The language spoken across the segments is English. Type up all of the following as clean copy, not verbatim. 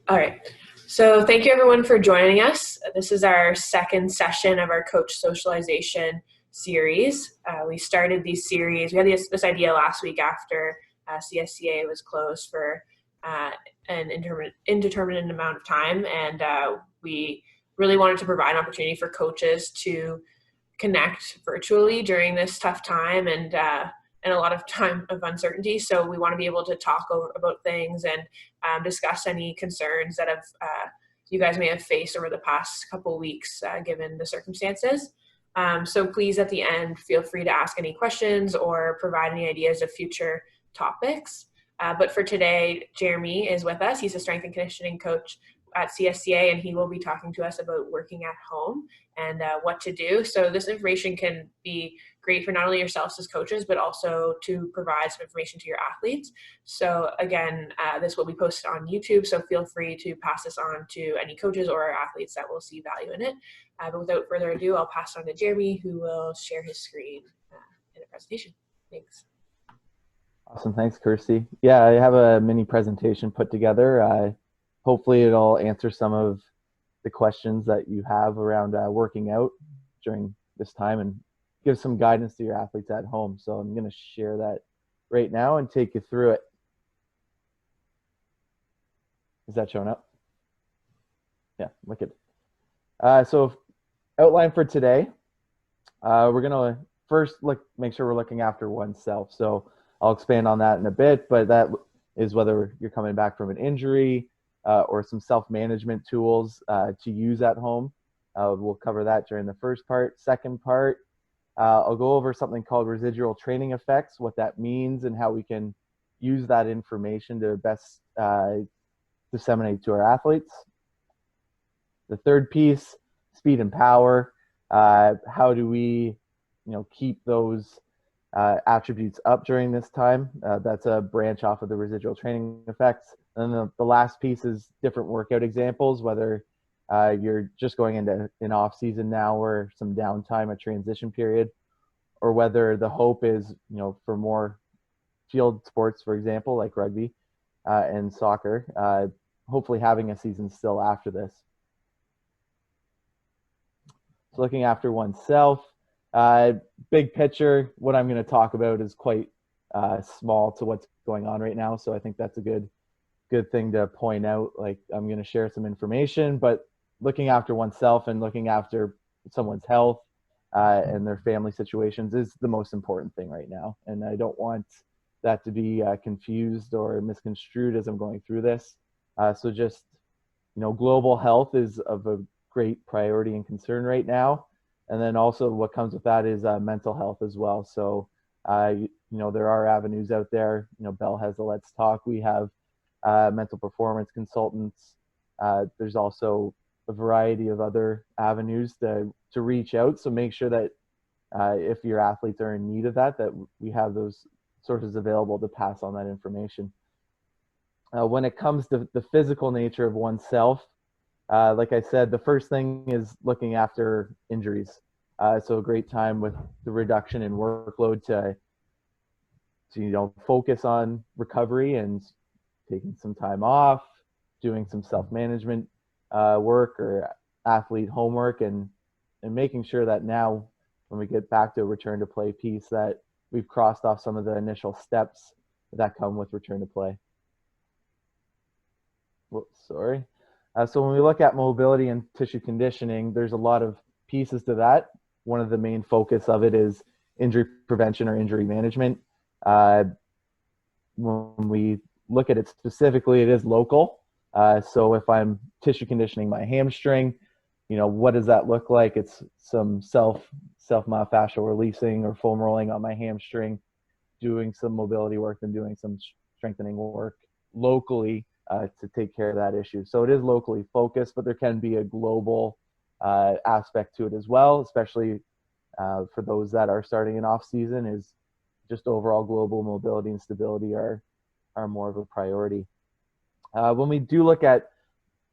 All right. So thank you everyone for joining us. This is our second session of our coach socialization series. We started these series. We had this idea last week after CSCA was closed for an indeterminate amount of time, and we really wanted to provide an opportunity for coaches to connect virtually during this tough time and a lot of time of uncertainty. So we want to be able to talk about things and discuss any concerns that have you guys may have faced over the past couple of weeks given the circumstances. So please, at the end, feel free to ask any questions or provide any ideas of future topics. But for today, Jeremy is with us. He's a strength and conditioning coach at CSCA, and he will be talking to us about working at home and what to do. So this information can be great for not only yourselves as coaches, but also to provide some information to your athletes. So again, this will be posted on YouTube, so feel free to pass this on to any coaches or athletes that will see value in it. But without further ado, I'll pass it on to Jeremy, who will share his screen in a presentation. Thanks. Awesome. Thanks, Kirsty. Yeah, I have a mini presentation put together. Hopefully it'll answer some of the questions that you have around working out during this time and give some guidance to your athletes at home. So I'm going to share that right now and take you through it. Is that showing up? Yeah, look at it. So outline for today, we're going to first make sure we're looking after oneself. So I'll expand on that in a bit, but that is whether you're coming back from an injury or some self-management tools to use at home. We'll cover that during the first part. Second part, I'll go over something called residual training effects, what that means and how we can use that information to best disseminate to our athletes. The third piece, speed and power. How do we keep those attributes up during this time? That's a branch off of the residual training effects. And then the last piece is different workout examples, whether you're just going into an off season now or some downtime, a transition period, or whether the hope is, for more field sports, for example, like rugby and soccer, hopefully having a season still after this. So looking after oneself, big picture, what I'm going to talk about is quite small to what's going on right now. So I think that's a good thing to point out. Like, I'm going to share some information, but looking after oneself and looking after someone's health and their family situations is the most important thing right now. And I don't want that to be confused or misconstrued as I'm going through this. So just, global health is of a great priority and concern right now. And then also what comes with that is mental health as well. So, there are avenues out there. Bell has the Let's Talk. We have mental performance consultants. There's also a variety of other avenues to reach out. So make sure that if your athletes are in need of that we have those sources available to pass on that information. When it comes to the physical nature of oneself, like I said, the first thing is looking after injuries. So a great time with the reduction in workload to focus on recovery and taking some time off, doing some self-management work or athlete homework, and making sure that now when we get back to a return to play piece that we've crossed off some of the initial steps that come with return to play. Whoops, sorry. So when we look at mobility and tissue conditioning, there's a lot of pieces to that. One of the main focus of it is injury prevention or injury management. When we look at it specifically, it is local. So if I'm tissue conditioning my hamstring, what does that look like? It's some self-myofascial releasing or foam rolling on my hamstring, doing some mobility work and doing some strengthening work locally to take care of that issue. So it is locally focused, but there can be a global aspect to it as well, especially for those that are starting an off season. Is just overall global mobility and stability are more of a priority. When we do look at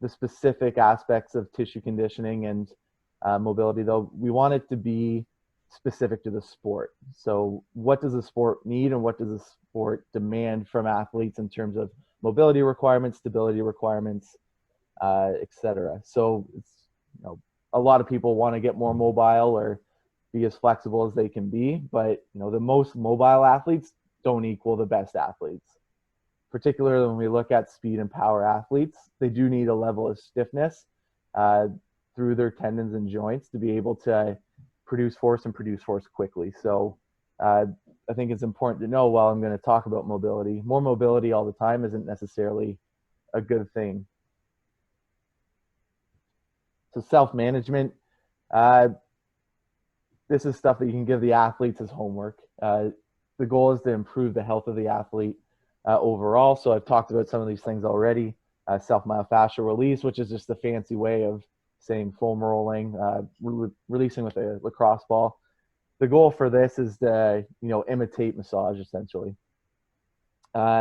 the specific aspects of tissue conditioning and mobility, though, we want it to be specific to the sport. So what does the sport need and what does the sport demand from athletes in terms of mobility requirements, stability requirements, etc. So it's, a lot of people want to get more mobile or be as flexible as they can be, but the most mobile athletes don't equal the best athletes. Particularly when we look at speed and power athletes, they do need a level of stiffness through their tendons and joints to be able to produce force quickly. So I think it's important to know, while I'm going to talk about mobility, more mobility all the time isn't necessarily a good thing. So self-management, this is stuff that you can give the athletes as homework. The goal is to improve the health of the athlete overall. So I've talked about some of these things already. Self-myofascial release, which is just a fancy way of saying foam rolling, releasing with a lacrosse ball. The goal for this is to, imitate massage essentially.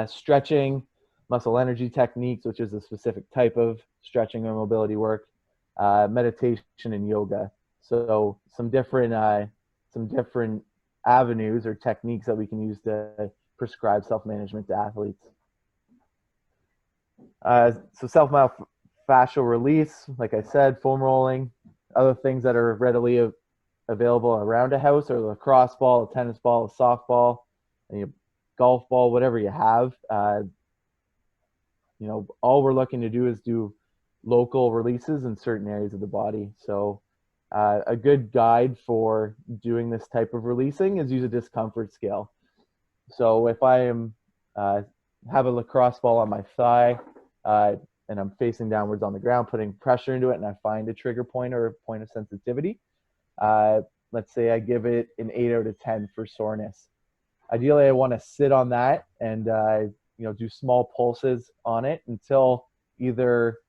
Stretching, muscle energy techniques, which is a specific type of stretching or mobility work. Meditation and yoga. So some different avenues or techniques that we can use to prescribe self-management to athletes. So self-myofascial release, like I said, foam rolling, other things that are readily available around a house, or a lacrosse ball, a tennis ball, a softball, a golf ball, whatever you have. All we're looking to do is do local releases in certain areas of the body. So a good guide for doing this type of releasing is use a discomfort scale. So if I have a lacrosse ball on my thigh and I'm facing downwards on the ground, putting pressure into it, and I find a trigger point or a point of sensitivity, let's say I give it an 8 out of 10 for soreness. Ideally, I want to sit on that and do small pulses on it until either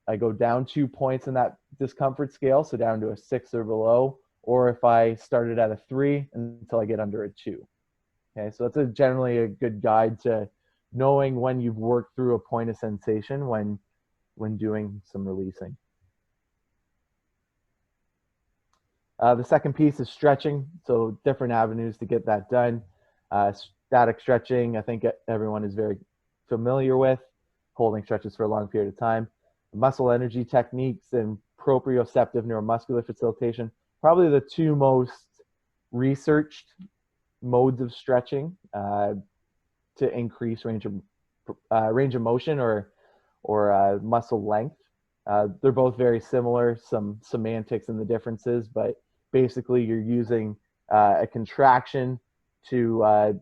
I go down 2 points in that discomfort scale, so down to a 6 or below, or if I started at a 3 until I get under a 2. Okay, so that's generally a good guide to knowing when you've worked through a point of sensation when doing some releasing. The second piece is stretching, so different avenues to get that done. Static stretching, I think everyone is very familiar with, holding stretches for a long period of time. Muscle energy techniques and proprioceptive neuromuscular facilitation, probably the two most researched modes of stretching to increase range of motion or muscle length. They're both very similar, some semantics in the differences, but basically you're using a contraction to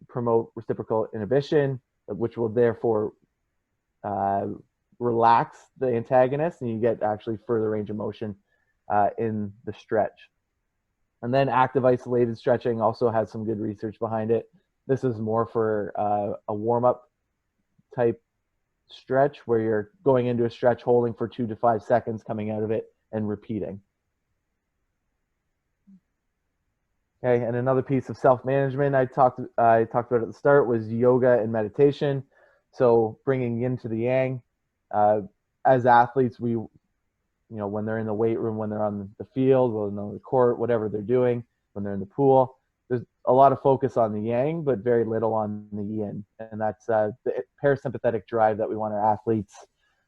promote reciprocal inhibition, which will therefore relax the antagonist, and you get actually further range of motion in the stretch. And then active isolated stretching also has some good research behind it. This is more for a warm-up type stretch where you're going into a stretch, holding for 2 to 5 seconds, coming out of it, and repeating. Okay, and another piece of self-management I talked about at the start was yoga and meditation. So bringing yin to the yang. As athletes, we, when they're in the weight room, when they're on the field, when they're on the court, whatever they're doing, when they're in the pool, there's a lot of focus on the yang, but very little on the yin. And that's the parasympathetic drive that we want our athletes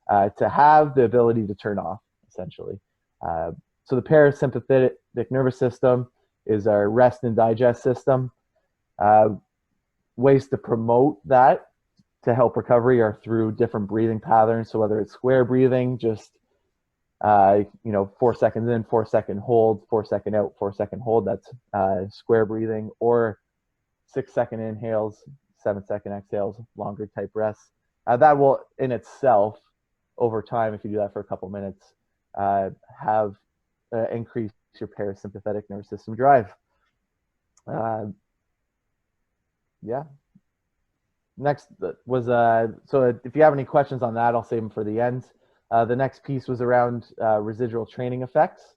to have the ability to turn off, essentially. So the parasympathetic nervous system is our rest and digest system. Ways to promote that to help recovery are through different breathing patterns. So whether it's square breathing, just 4 seconds in, 4 second hold, 4 second out, 4 second hold, that's square breathing, or 6 second inhales, 7 second exhales, longer type rests. That will in itself, over time, if you do that for a couple minutes, have increase your parasympathetic nervous system drive. Yeah. Next was, so if you have any questions on that, I'll save them for the end. The next piece was around residual training effects.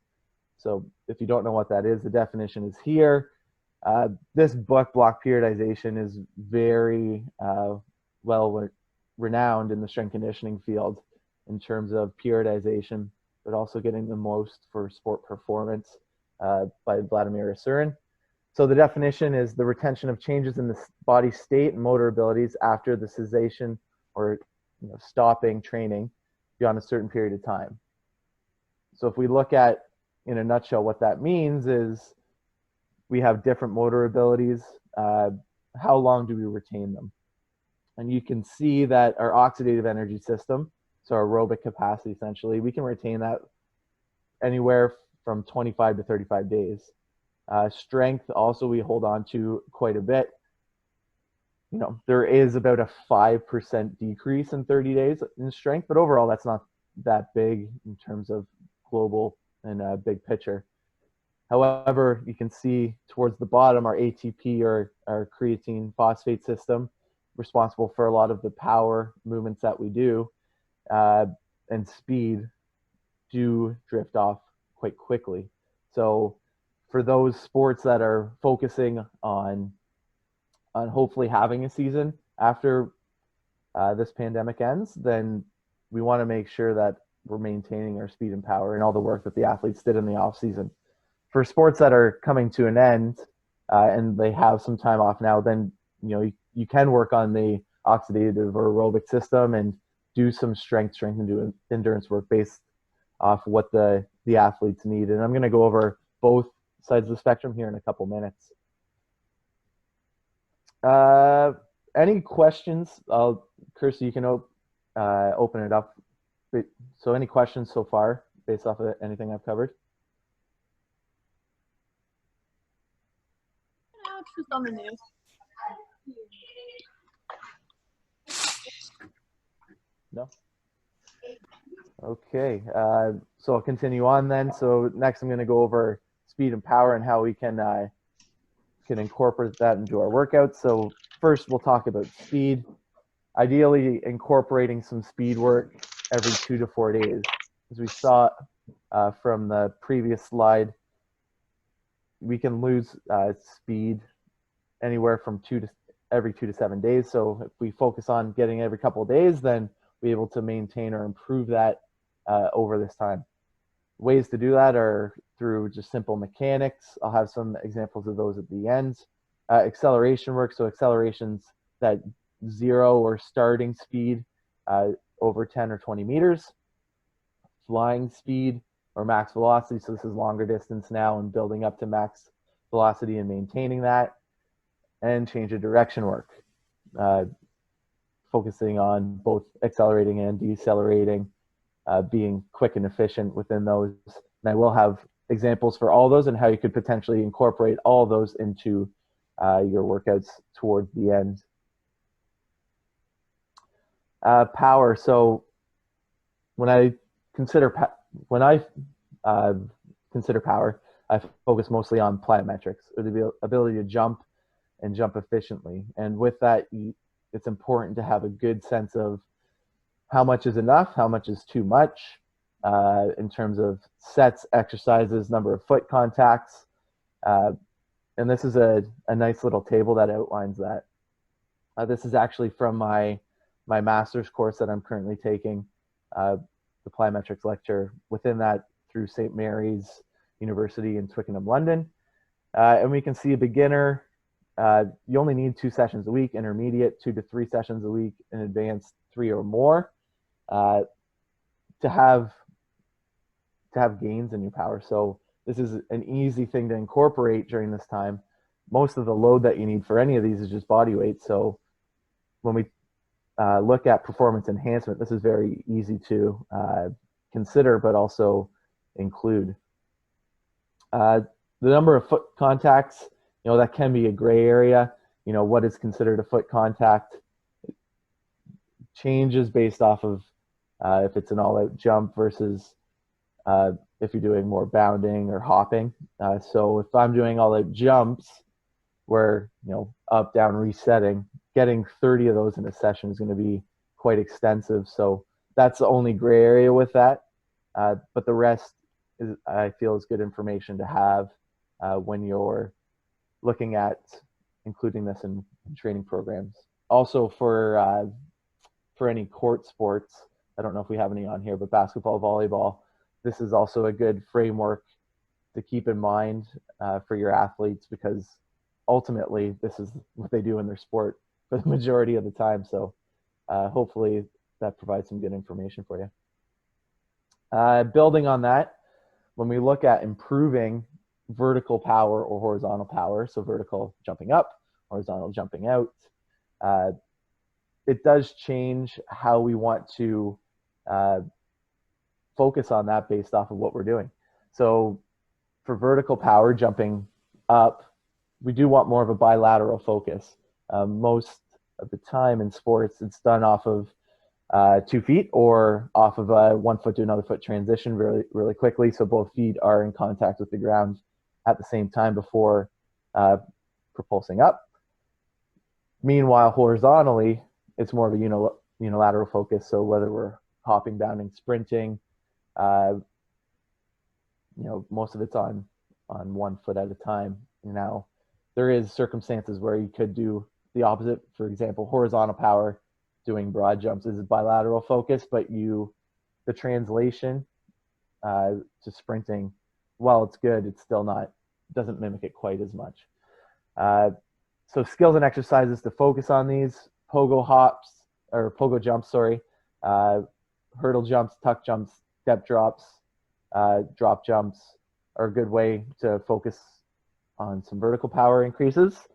So if you don't know what that is, the definition is here. This book, Block Periodization, is very well renowned in the strength conditioning field in terms of periodization, but also getting the most for sport performance by Vladimir Asurin. So the definition is the retention of changes in the body state and motor abilities after the cessation or stopping training beyond a certain period of time. So if we look at, in a nutshell, what that means is we have different motor abilities. How long do we retain them? And you can see that our oxidative energy system, so our aerobic capacity essentially, we can retain that anywhere from 25 to 35 days. Strength also we hold on to quite a bit. There is about a 5% decrease in 30 days in strength, but overall that's not that big in terms of global and big picture. However, you can see towards the bottom, our ATP or our creatine phosphate system, responsible for a lot of the power movements that we do, and speed do drift off quite quickly. So for those sports that are focusing on hopefully having a season after this pandemic ends, then we want to make sure that we're maintaining our speed and power and all the work that the athletes did in the off season. For sports that are coming to an end and they have some time off now, then you can work on the oxidative or aerobic system and do some strength and endurance work based off what the athletes need. And I'm going to go over both sides of the spectrum here in a couple minutes. Any questions? Kirsty, you can open it up. So any questions so far based off of anything I've covered? No, it's just on the news. No? Okay, so I'll continue on then. So next I'm going to go over speed and power and how we can incorporate that into our workouts. So first we'll talk about speed. Ideally incorporating some speed work every 2 to 4 days. As we saw from the previous slide, we can lose speed anywhere from every 2 to 7 days. So if we focus on getting every couple of days, then we're able to maintain or improve that over this time. Ways to do that are through just simple mechanics. I'll have some examples of those at the end. Acceleration work, so accelerations that zero or starting speed over 10 or 20 meters. Flying speed or max velocity, so this is longer distance now and building up to max velocity and maintaining that. And change of direction work, focusing on both accelerating and decelerating, being quick and efficient within those. And I will have examples for all those and how you could potentially incorporate all of those into your workouts towards the end. Power. So when I consider power, I focus mostly on plyometrics, or the ability to jump and jump efficiently. And with that, it's important to have a good sense of how much is enough, how much is too much, in terms of sets, exercises, number of foot contacts. And this is a nice little table that outlines that. This is actually from my master's course that I'm currently taking, the plyometrics lecture within that through St. Mary's University in Twickenham, London. And we can see a beginner, you only need 2 sessions a week, intermediate 2 to 3 sessions a week, and advanced 3 or more to have gains in your power. So this is an easy thing to incorporate during this time. Most of the load that you need for any of these is just body weight. So when we look at performance enhancement, this is very easy to consider, but also include. The number of foot contacts, that can be a gray area. What is considered a foot contact changes based off of if it's an all-out jump versus if you're doing more bounding or hopping. So if I'm doing all-out jumps where, up, down, resetting, getting 30 of those in a session is going to be quite extensive. So that's the only gray area with that. But the rest is, I feel, is good information to have when you're looking at including this in training programs. Also for any court sports, I don't know if we have any on here, but basketball, volleyball, this is also a good framework to keep in mind for your athletes, because ultimately this is what they do in their sport for the majority of the time. So hopefully that provides some good information for you. Building on that, when we look at improving vertical power or horizontal power, so vertical jumping up, horizontal jumping out, it does change how we want to focus on that based off of what we're doing. So for vertical power jumping up, we do want more of a bilateral focus. Most of the time in sports, it's done off of 2 feet or off of a 1 foot to another foot transition really quickly. So both feet are in contact with the ground at the same time before propulsing up. Meanwhile, horizontally, it's more of a unilateral focus. So whether we're hopping, bounding, sprinting, most of it's on 1 foot at a time. Now, there is circumstances where you could do the opposite. For example, horizontal power, doing broad jumps is a bilateral focus, but the translation to sprinting, while it's good, it's still doesn't mimic it quite as much. So skills and exercises to focus on these: pogo jumps, hurdle jumps, tuck jumps, step drops, drop jumps are a good way to focus on some vertical power increases.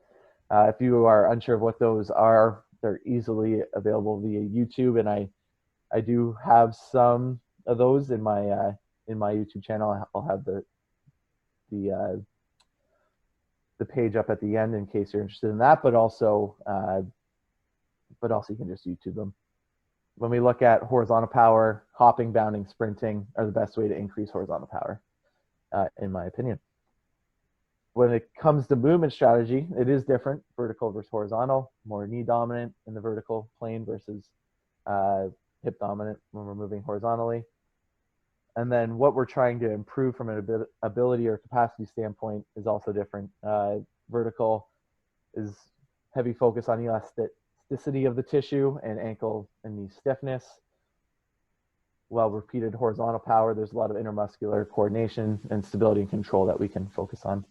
If you are unsure of what those are, they're easily available via YouTube, and I do have some of those in my YouTube channel. I'll have the page up at the end in case you're interested in that, but also you can just YouTube them. When we look at horizontal power, hopping, bounding, sprinting are the best way to increase horizontal power, in my opinion. When it comes to movement strategy, it is different, vertical versus horizontal, more knee dominant in the vertical plane versus hip dominant when we're moving horizontally. And then what we're trying to improve from an ability or capacity standpoint is also different. Vertical is heavy focus on elasticity of the tissue and ankle and knee stiffness. While repeated horizontal power, there's a lot of intermuscular coordination and stability and control that we can focus on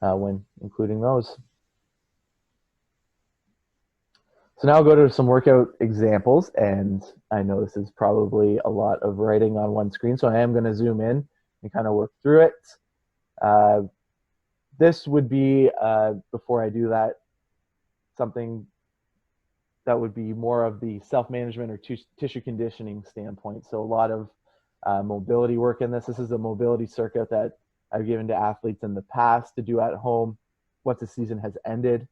when including those. So now I'll go to some workout examples, and I know this is probably a lot of writing on one screen, so I am going to zoom in and kind of work through it. This would be, before I do that, something that would be more of the self-management or tissue conditioning standpoint. So a lot of mobility work in this. This is a mobility circuit that I've given to athletes in the past to do at home once the season has ended.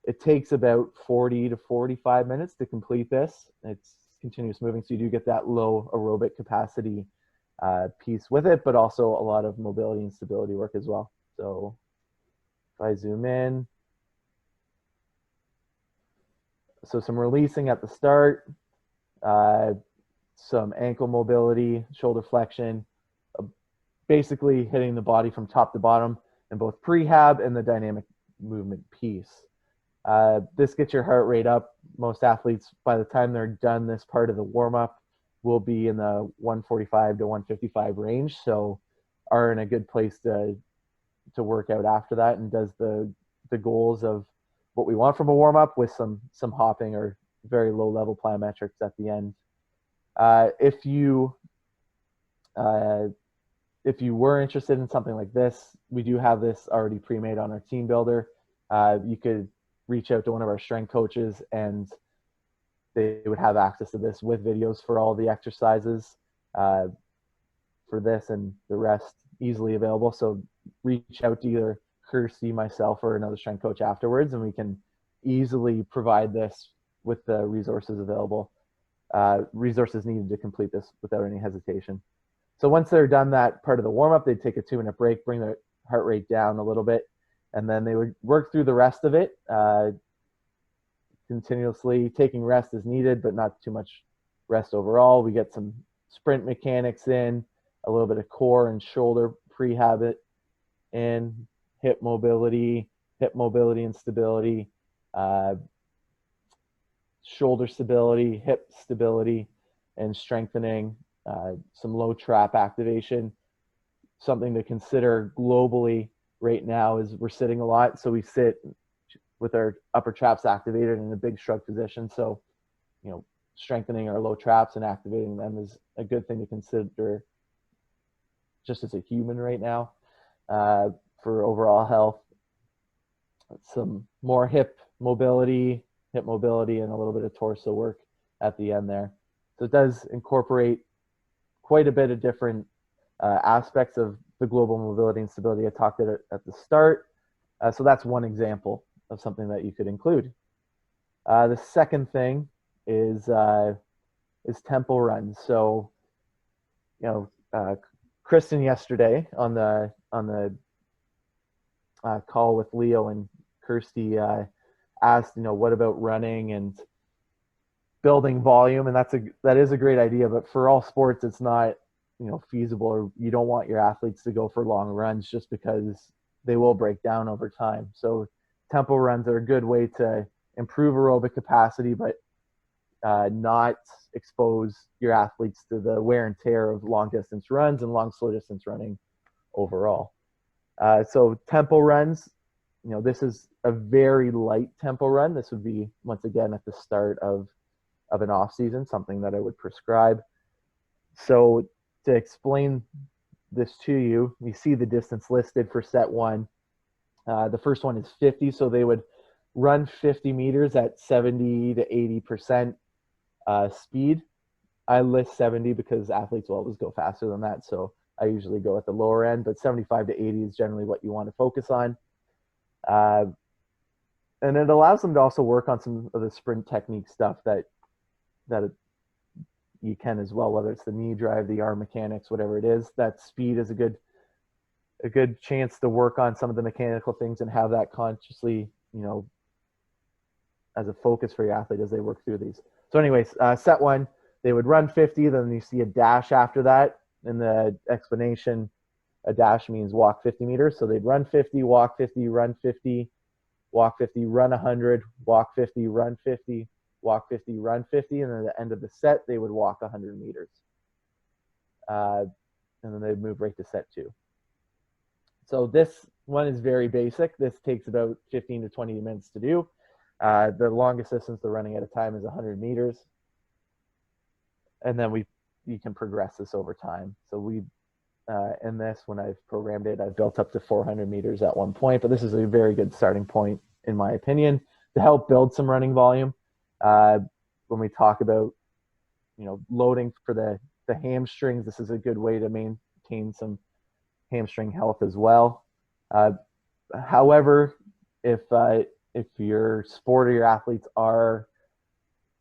It takes about 40 to 45 minutes to complete this. It's continuous moving, so you do get that low aerobic capacity piece with it, but also a lot of mobility and stability work as well. So if I zoom in, so some releasing at the start, some ankle mobility, shoulder flexion, basically hitting the body from top to bottom in both prehab and the dynamic movement piece. This gets your heart rate up. Most athletes, by the time they're done this part of the warm-up, will be in the 145 to 155 range, so are in a good place to work out after that, and does the goals of what we want from a warm-up with some hopping or very low-level plyometrics at the end. If you were interested in something like this, we do have this already pre-made on our team builder. You could reach out to one of our strength coaches and they would have access to this with videos for all the exercises for this and the rest easily available. So reach out to either Kirsty, myself, or another strength coach afterwards, and we can easily provide this with the resources available, resources needed to complete this without any hesitation. So once they're done that part of the warm-up, they'd take a 2-minute break, bring their heart rate down a little bit, and then they would work through the rest of it, continuously taking rest as needed, but not too much rest overall. We get some sprint mechanics in, a little bit of core and shoulder prehab in, hip mobility and stability, shoulder stability, hip stability, and strengthening, some low trap activation. Something to consider globally right now is we're sitting a lot. So we sit with our upper traps activated in a big shrug position. So, strengthening our low traps and activating them is a good thing to consider just as a human right now for overall health. Some more hip mobility, and a little bit of torso work at the end there. So it does incorporate quite a bit of different aspects of the global mobility and stability I talked at the start. So that's one example of something that you could include. The second thing is tempo runs. So, Kristen yesterday on the call with Leo and Kirsty asked, what about running and building volume? And that is a great idea, but for all sports, it's not feasible, or you don't want your athletes to go for long runs just because they will break down over time. So tempo runs are a good way to improve aerobic capacity, but not expose your athletes to the wear and tear of long distance runs and long slow distance running overall. So tempo runs, this is a very light tempo run. This would be, once again, at the start of an off season, something that I would prescribe. So to explain this to you, you see the distance listed for set one. The first one is 50. So they would run 50 meters at 70 to 80% speed. I list 70 because athletes will always go faster than that. So I usually go at the lower end, but 75 to 80 is generally what you want to focus on. And it allows them to also work on some of the sprint technique stuff that you can as well, whether it's the knee drive, the arm mechanics, whatever it is. That speed is a good chance to work on some of the mechanical things and have that consciously, as a focus for your athlete as they work through these. So anyways, set one, they would run 50, then you see a dash after that. In the explanation, a dash means walk 50 meters. So they'd run 50, walk 50, run 50, walk 50, run 100, walk 50, run 50, walk 50, run 50. And then at the end of the set, they would walk 100 meters. And then they'd move right to set two. So this one is very basic. This takes about 15 to 20 minutes to do. The longest distance they're running at a time is 100 meters. And then you can progress this over time. So in this, when I've programmed it, I've built up to 400 meters at one point, but this is a very good starting point, in my opinion, to help build some running volume. When we talk about, loading for the hamstrings, this is a good way to maintain some hamstring health as well. However, if your sport or your athletes are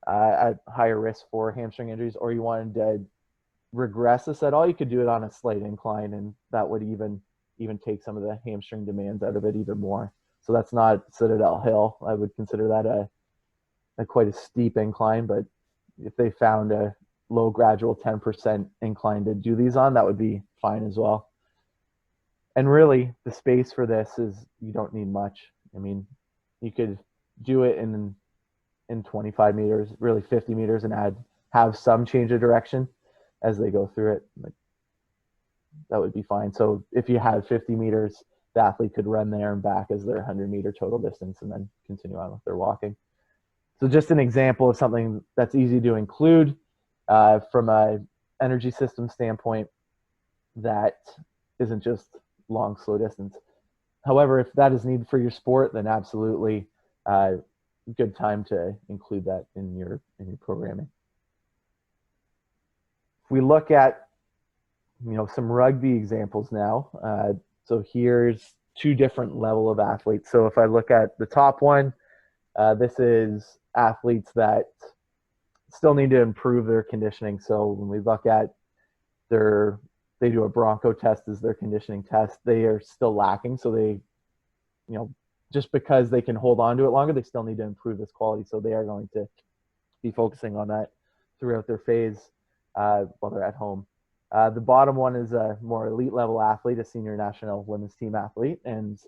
at higher risk for hamstring injuries, or you wanted to regress this at all, you could do it on a slight incline, and that would even take some of the hamstring demands out of it even more. So that's not Citadel Hill. I would consider that a quite a steep incline, but if they found a low gradual 10% incline to do these on, that would be fine as well. And really, the space for this is, you don't need much. I mean, you could do it in 25 meters, really 50 meters, and have some change of direction as they go through it. That would be fine. So if you had 50 meters, the athlete could run there and back as their 100-meter total distance and then continue on with their walking. So just an example of something that's easy to include from an energy system standpoint that isn't just long, slow distance. However, if that is needed for your sport, then absolutely good time to include that in your programming. If we look at some rugby examples now, so here's two different level of athletes. So if I look at the top one, this is athletes that still need to improve their conditioning. So when we look at they do a Bronco test as their conditioning test, they are still lacking. So they, just because they can hold on to it longer, they still need to improve this quality. So they are going to be focusing on that throughout their phase while they're at home. The bottom one is a more elite level athlete, a senior national women's team athlete, and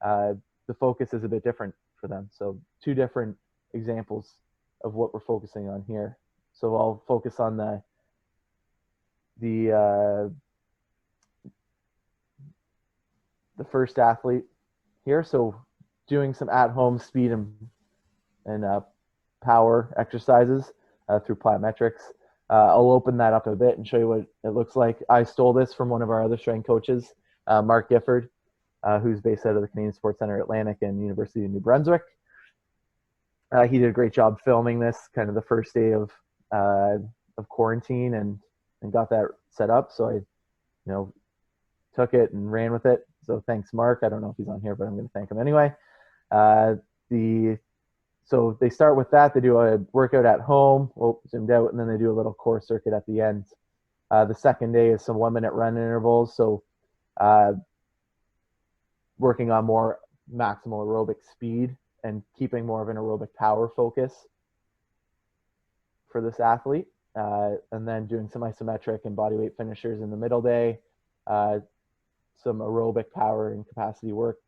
the focus is a bit different for them. So two different examples of what we're focusing on here. So I'll focus on the the first athlete here. So doing some at-home speed and power exercises through plyometrics. I'll open that up a bit and show you what it looks like. I stole this from one of our other strength coaches, Mark Gifford, who's based out of the Canadian Sports Center Atlantic and University of New Brunswick. He did a great job filming this, kind of the first day of quarantine, and got that set up. So I, took it and ran with it. So thanks, Mark. I don't know if he's on here, but I'm going to thank him anyway. So they start with that. They do a workout at home, zoomed out, and then they do a little core circuit at the end. The second day is some 1-minute run intervals. So working on more maximal aerobic speed and keeping more of an aerobic power focus for this athlete. And then doing some isometric and bodyweight finishers in the middle day. Some aerobic power and capacity work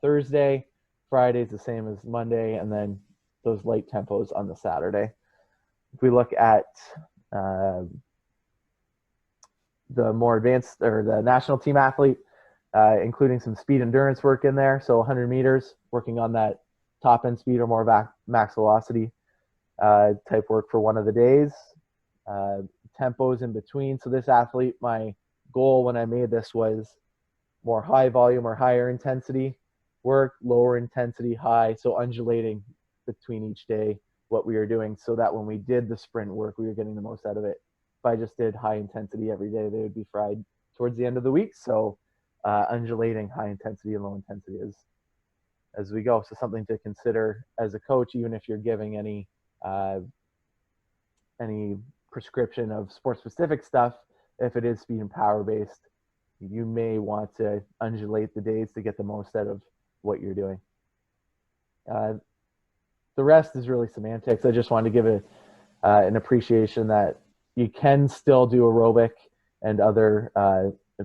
Thursday. Friday is the same as Monday, and then those light tempos on the Saturday. If we look at the more advanced, or the national team athlete, including some speed endurance work in there. So 100 meters, working on that top end speed or more max velocity type work for one of the days. Tempos in between. So this athlete, my goal when I made this was more high volume or higher intensity work, lower intensity, high. So undulating between each day what we were doing, so that when we did the sprint work, we were getting the most out of it. If I just did high intensity every day, they would be fried towards the end of the week. So undulating high intensity and low intensity as we go. So something to consider as a coach, even if you're giving any prescription of sport specific stuff. If it is speed and power based, you may want to undulate the days to get the most out of what you're doing. The rest is really semantics. I just wanted to give an appreciation that you can still do aerobic and other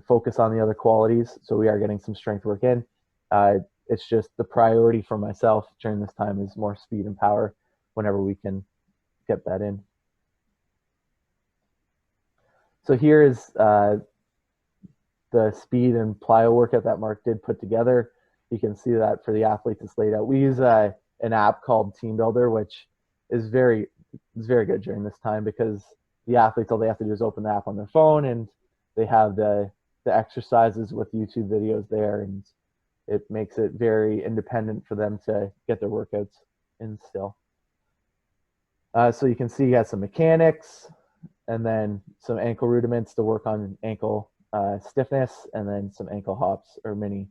focus on the other qualities. So we are getting some strength work in. It's just the priority for myself during this time is more speed and power whenever we can get that in. So here is the speed and plyo workout that Mark did put together. You can see that for the athletes it's laid out. We use an app called Team Builder, which is very good during this time, because the athletes, all they have to do is open the app on their phone, and they have the exercises with YouTube videos there, and it makes it very independent for them to get their workouts in still. So you can see you have some mechanics, and then some ankle rudiments to work on ankle stiffness, and then some ankle hops or mini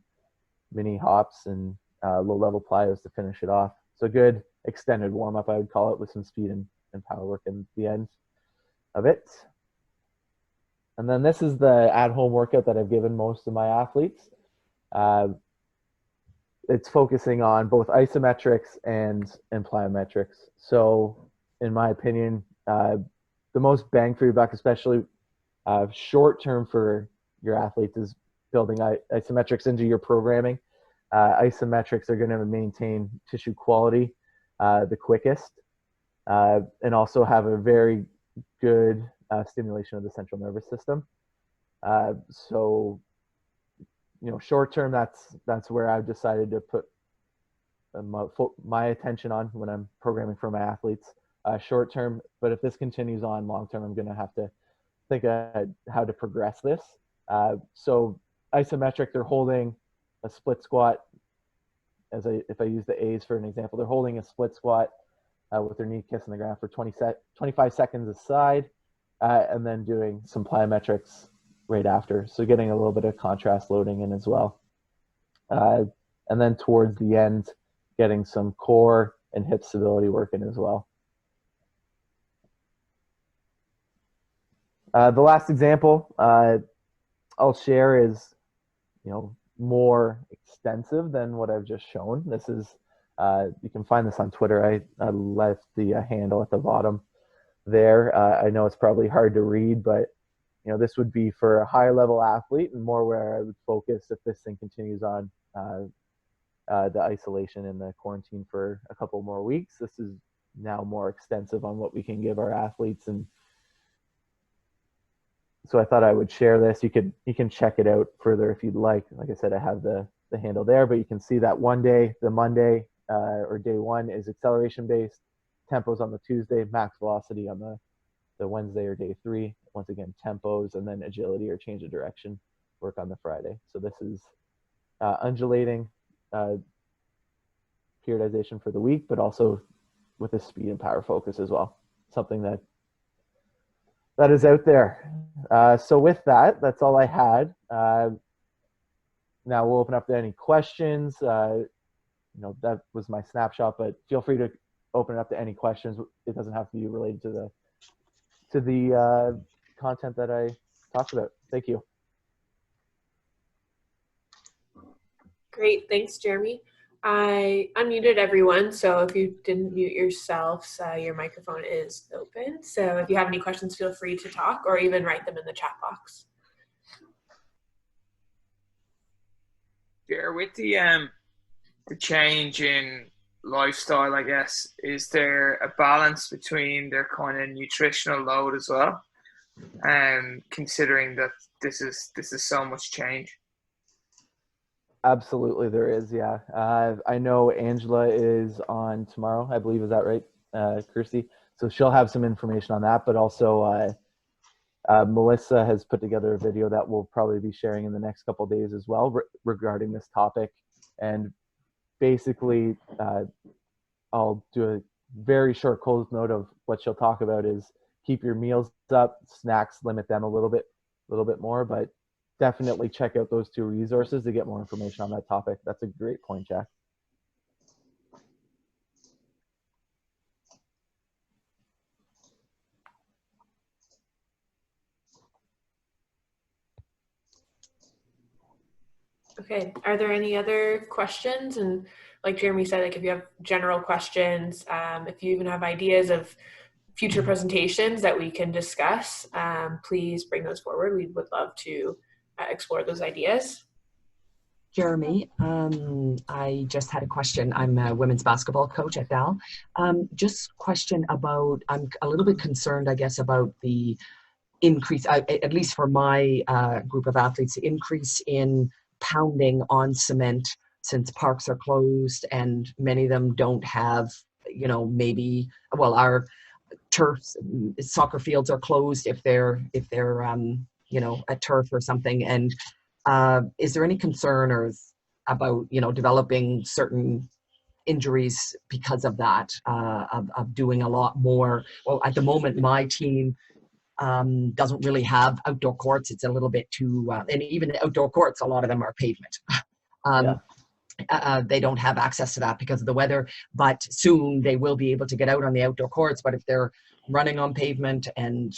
hops and low-level plyos to finish it off. So good extended warm-up, I would call it, with some speed and power work in the end of it. And then this is the at-home workout that I've given most of my athletes. It's focusing on both isometrics and plyometrics. So in my opinion, the most bang for your buck, especially short term for your athletes, is building isometrics into your programming. Isometrics are going to maintain tissue quality the quickest, and also have a very good stimulation of the central nervous system. So, short term, that's where I've decided to put my attention on when I'm programming for my athletes. Short term, but if this continues on long term, I'm going to have to think how to progress this. So isometric, they're holding a split squat. If I use the A's for an example, they're holding a split squat with their knee kissing the ground for 25 seconds aside, and then doing some plyometrics right after. So getting a little bit of contrast loading in as well. And then towards the end, getting some core and hip stability working as well. The last example I'll share is, more extensive than what I've just shown. This is, you can find this on Twitter. I left the handle at the bottom there. I know it's probably hard to read, but this would be for a high level athlete, and more where I would focus if this thing continues on the isolation and the quarantine for a couple more weeks. This is now more extensive on what we can give our athletes, and so I thought I would share this. You can check it out further if you'd like. Like I said, I have the handle there, but you can see that one day, the Monday or day one is acceleration based, tempos on the Tuesday, max velocity on the Wednesday or day three. Once again, tempos, and then agility or change of direction work on the Friday. So this is undulating periodization for the week, but also with a speed and power focus as well. Something that is out there. So with that, that's all I had. Now we'll open up to any questions. That was my snapshot, but feel free to open it up to any questions. It doesn't have to be related to the content that I talked about. Thank you. Great, thanks, Jeremy. I unmuted everyone, so if you didn't mute yourselves, your microphone is open. So if you have any questions, feel free to talk or even write them in the chat box. Yeah, with the change in lifestyle, I guess, is there a balance between their kind of nutritional load as well? And considering that this is so much change. Absolutely, there is. Yeah, I know Angela is on tomorrow. I believe, is that right, Kirsty? So she'll have some information on that. But also, Melissa has put together a video that we'll probably be sharing in the next couple of days as well regarding this topic. And basically, I'll do a very short close note of what she'll talk about is keep your meals up, snacks, limit them a little bit more, but definitely check out those two resources to get more information on that topic. That's a great point, Jack. Okay, are there any other questions? And like Jeremy said, like if you have general questions, if you even have ideas of future presentations that we can discuss, please bring those forward. We would love to explore those ideas. Jeremy, I just had a question. I'm a women's basketball coach at Dal. Just question about, I'm a little bit concerned, I guess, about the increase, at least for my group of athletes, the increase in pounding on cement since parks are closed and many of them don't have, maybe, well, our turfs, soccer fields are closed if they're a turf or something. And is there any concern or about developing certain injuries because of that, of doing a lot more? Well, at the moment, my team doesn't really have outdoor courts. It's a little bit too, and even the outdoor courts, a lot of them are pavement. They don't have access to that because of the weather, but soon they will be able to get out on the outdoor courts. But if they're running on pavement and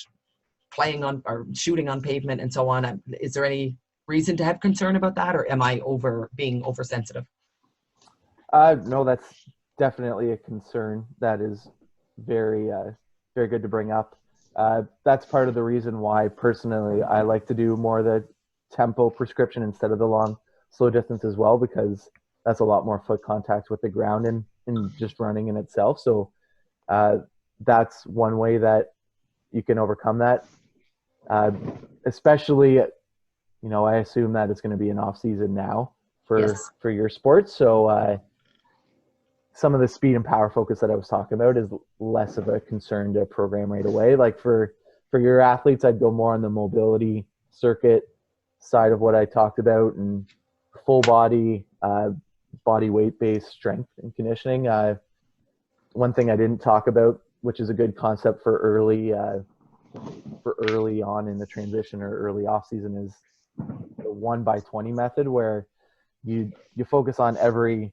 playing on or shooting on pavement and so on, is there any reason to have concern about that, or am I being oversensitive? No, that's definitely a concern that is very, very good to bring up. That's part of the reason why personally I like to do more of the tempo prescription instead of the long, slow distance as well, because that's a lot more foot contact with the ground and just running in itself. So that's one way that you can overcome that. Especially, I assume that it's going to be an off season now for your sports. So some of the speed and power focus that I was talking about is less of a concern to program right away. Like for your athletes, I'd go more on the mobility circuit side of what I talked about and full body, body weight based strength and conditioning. One thing I didn't talk about, which is a good concept for early on in the transition or early off season, is the 1x20 method, where you focus on every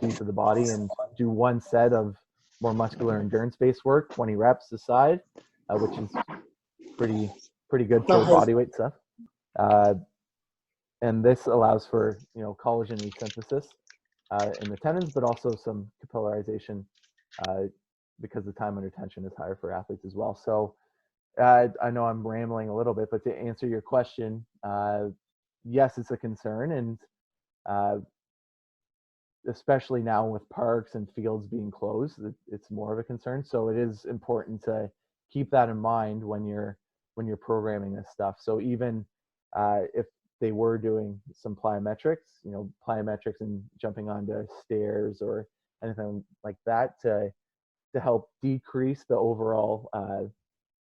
piece of the body and do one set of more muscular endurance based work, 20 reps aside, which is pretty good for body weight stuff. And this allows for collagen resynthesis in the tendons, but also some capillarization because the time under tension is higher for athletes as well. So I know I'm rambling a little bit, but to answer your question, yes, it's a concern, and especially now with parks and fields being closed, it's more of a concern. So it is important to keep that in mind when you're when you're programming this stuff. So even if they were doing some plyometrics, plyometrics and jumping onto stairs or anything like that to help decrease the overall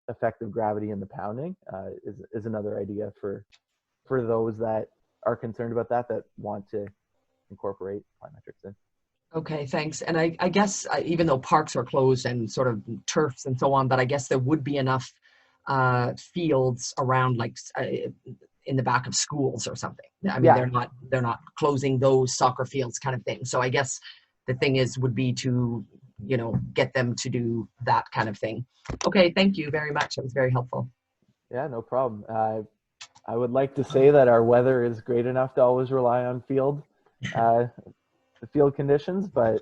effective gravity in the pounding is another idea for those that are concerned about that want to incorporate plyometrics in. Okay, thanks. And I guess even though parks are closed and sort of turfs and so on, but I guess there would be enough fields around, like in the back of schools or something. I mean, Yeah. they're not closing those soccer fields kind of thing. So I guess the thing would be to, get them to do that kind of thing. Okay, thank you very much. That was very helpful. Yeah, no problem. I would like to say that our weather is great enough to always rely on the field conditions, but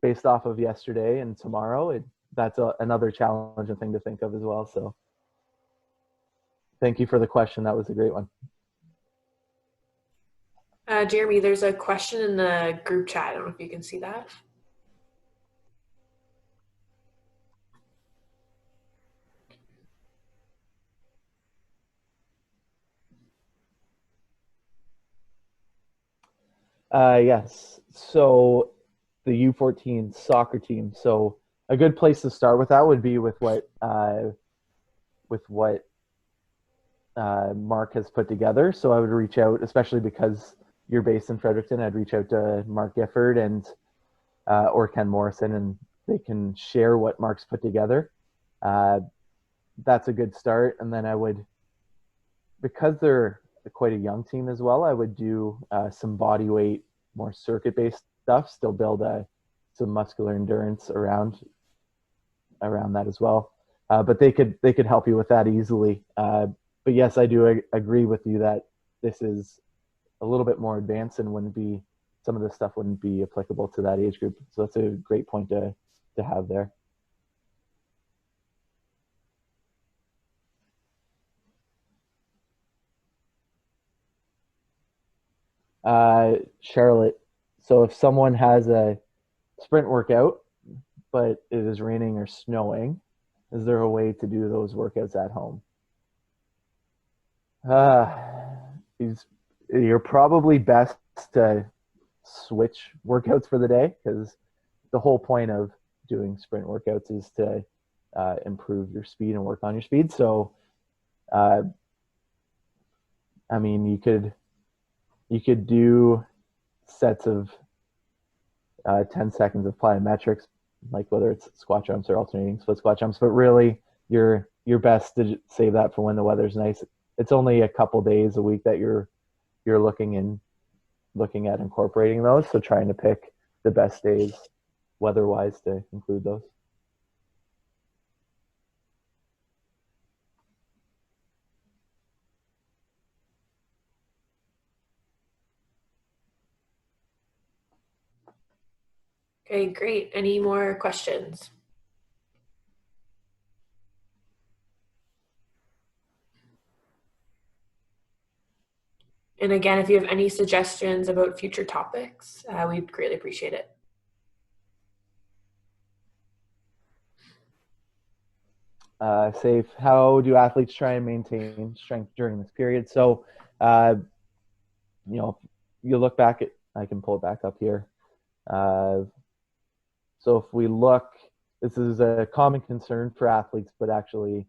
based off of yesterday and tomorrow, that's another challenging thing to think of as well. So thank you for the question. That was a great one. Jeremy, there's a question in the group chat. I don't know if you can see that. Yes. So the U14 soccer team. So a good place to start with that would be with what Mark has put together. So I would reach out, especially because you're based in Fredericton, I'd reach out to Mark Gifford and or Ken Morrison, and they can share what Mark's put together. That's a good start. And then I would, because they're quite a young team as well, I would do some body weight, more circuit-based stuff, still build some muscular endurance around that as well. But they could help you with that easily. But yes, I do agree with you that this is a little bit more advanced and some of this stuff wouldn't be applicable to that age group. So that's a great point to have there. Charlotte, so if someone has a sprint workout, but it is raining or snowing, is there a way to do those workouts at home? You're probably best to switch workouts for the day, because the whole point of doing sprint workouts is to improve your speed and work on your speed. So, I mean, you could do sets of 10 seconds of plyometrics, like whether it's squat jumps or alternating split squat jumps, but really you're best to save that for when the weather's nice. It's only a couple days a week that you're looking at incorporating those, so trying to pick the best days weather-wise to include those. Okay, great. Any more questions? And again, if you have any suggestions about future topics, we'd greatly appreciate it. Safe. How do athletes try and maintain strength during this period? So, you look back at, I can pull it back up here. So if we look, this is a common concern for athletes, but actually,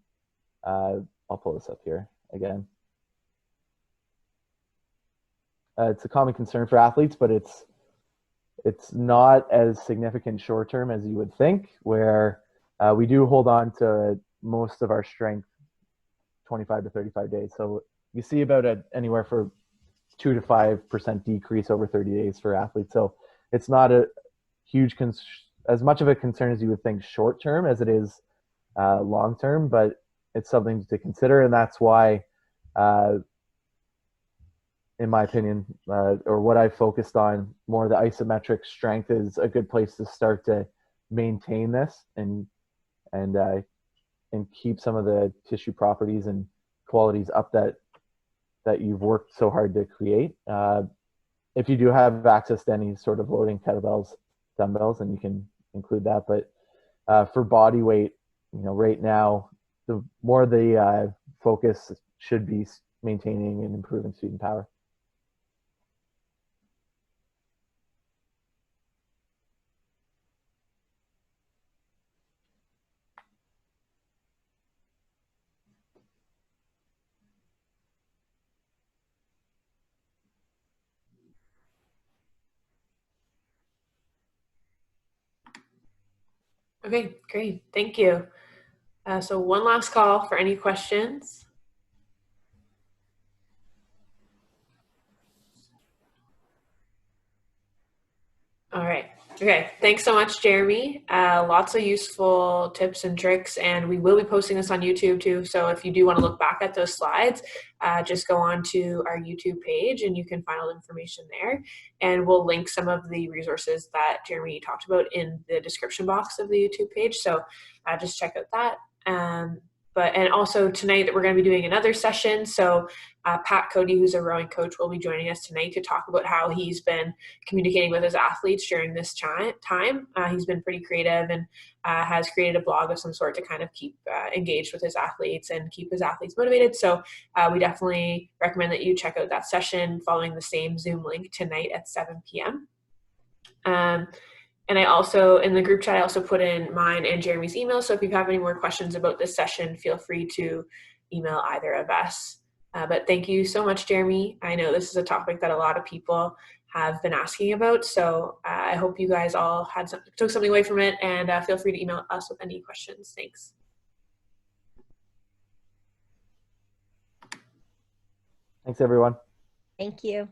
I'll pull this up here again. It's a common concern for athletes, but it's not as significant short term as you would think, where we do hold on to most of our strength 25 to 35 days. So you see about anywhere for 2 to 5% decrease over 30 days for athletes. So it's not a huge as much of a concern as you would think short term as it is long term, but it's something to consider. And that's why, in my opinion, or what I've focused on more, the isometric strength is a good place to start to maintain this and keep some of the tissue properties and qualities up that you've worked so hard to create. If you do have access to any sort of loading kettlebells, dumbbells, then you can include that. But for body weight, right now, the more the focus should be maintaining and improving student power. Okay, great. Thank you. So one last call for any questions. All right. Okay. Thanks so much, Jeremy. Lots of useful tips and tricks, and we will be posting this on YouTube too. So if you do want to look back at those slides, just go on to our YouTube page and you can find all the information there. And we'll link some of the resources that Jeremy talked about in the description box of the YouTube page. So just check out that. And also tonight that we're going to be doing another session. So Pat Cody, who's a rowing coach, will be joining us tonight to talk about how he's been communicating with his athletes during this time. He's been pretty creative and has created a blog of some sort to kind of keep engaged with his athletes and keep his athletes motivated. So we definitely recommend that you check out that session following the same Zoom link tonight at 7 p.m. And I also, in the group chat, I also put in mine and Jeremy's email. So if you have any more questions about this session, feel free to email either of us. But thank you so much, Jeremy. I know this is a topic that a lot of people have been asking about. So I hope you guys all took something away from it, and feel free to email us with any questions. Thanks. Thanks, everyone. Thank you.